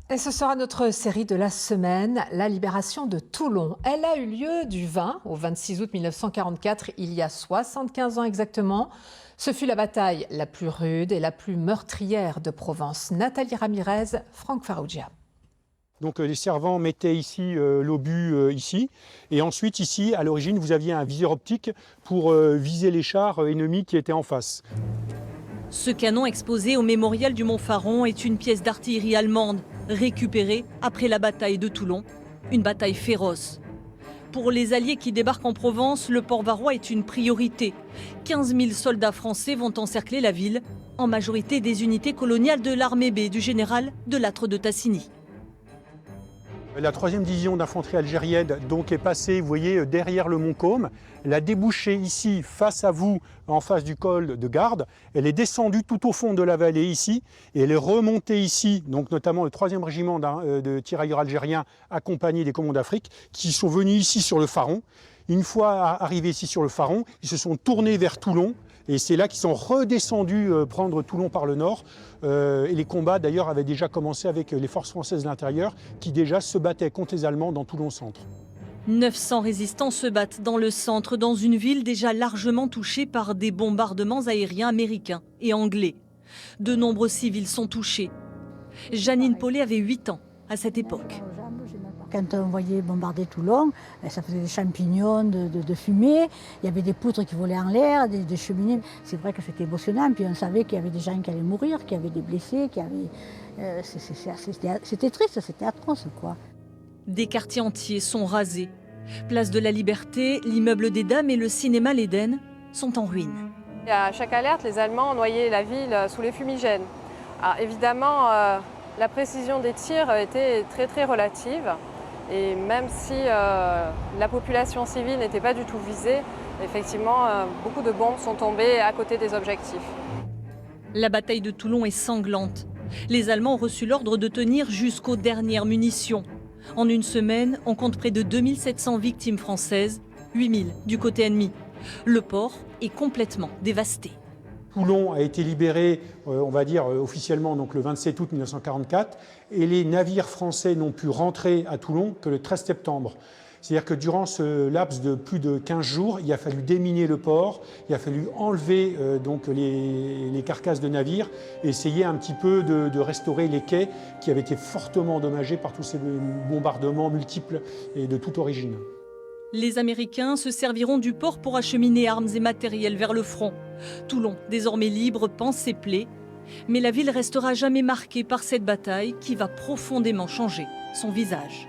Et ce sera notre série de la semaine, la libération de Toulon. Elle a eu lieu du 20 au 26 août 1944, il y a 75 ans exactement. Ce fut la bataille la plus rude et la plus meurtrière de Provence. Nathalie Ramirez, Franck Farrugia. Donc les servants mettaient ici l'obus ici, et ensuite ici, à l'origine, vous aviez un viseur optique pour viser les chars ennemis qui étaient en face. Ce canon exposé au mémorial du Montfaron est une pièce d'artillerie allemande récupérée après la bataille de Toulon, une bataille féroce. Pour les Alliés qui débarquent en Provence, le port varois est une priorité. 15 000 soldats français vont encercler la ville, en majorité des unités coloniales de l'armée B du général de Lattre de Tassigny. La 3e division d'infanterie algérienne donc est passée, vous voyez, derrière le Mont Côme. Elle a débouché ici, face à vous, en face du col de Garde. Elle est descendue tout au fond de la vallée ici, et elle est remontée ici, donc notamment le 3e régiment de tirailleurs algériens accompagnés des commandos d'Afrique, qui sont venus ici sur le Faron. Une fois arrivés ici sur le Faron, ils se sont tournés vers Toulon. Et c'est là qu'ils sont redescendus prendre Toulon par le nord. Et les combats d'ailleurs avaient déjà commencé avec les forces françaises de l'intérieur qui déjà se battaient contre les Allemands dans Toulon-Centre. 900 résistants se battent dans le centre, dans une ville déjà largement touchée par des bombardements aériens américains et anglais. De nombreux civils sont touchés. Janine Paulet avait 8 ans à cette époque. Quand on voyait bombarder Toulon, ça faisait des champignons de fumée, il y avait des poutres qui volaient en l'air, des cheminées. C'est vrai que c'était émotionnant, puis on savait qu'il y avait des gens qui allaient mourir, qu'il y avait des blessés, c'était triste, c'était atroce, quoi. Des quartiers entiers sont rasés. Place de la Liberté, l'immeuble des Dames et le cinéma L'Éden sont en ruine. À chaque alerte, les Allemands noyaient la ville sous les fumigènes. Alors, évidemment, la précision des tirs était très relative. Et même si la population civile n'était pas du tout visée, effectivement, beaucoup de bombes sont tombées à côté des objectifs. La bataille de Toulon est sanglante. Les Allemands ont reçu l'ordre de tenir jusqu'aux dernières munitions. En une semaine, on compte près de 2700 victimes françaises, 8000 du côté ennemi. Le port est complètement dévasté. Toulon a été libéré, on va dire officiellement, donc le 27 août 1944, et les navires français n'ont pu rentrer à Toulon que le 13 septembre. C'est-à-dire que durant ce laps de plus de 15 jours, il a fallu déminer le port, il a fallu enlever donc les carcasses de navires et essayer un petit peu de restaurer les quais qui avaient été fortement endommagés par tous ces bombardements multiples et de toute origine. Les Américains se serviront du port pour acheminer armes et matériel vers le front. Toulon, désormais libre, panse ses plaies. Mais la ville restera jamais marquée par cette bataille qui va profondément changer son visage.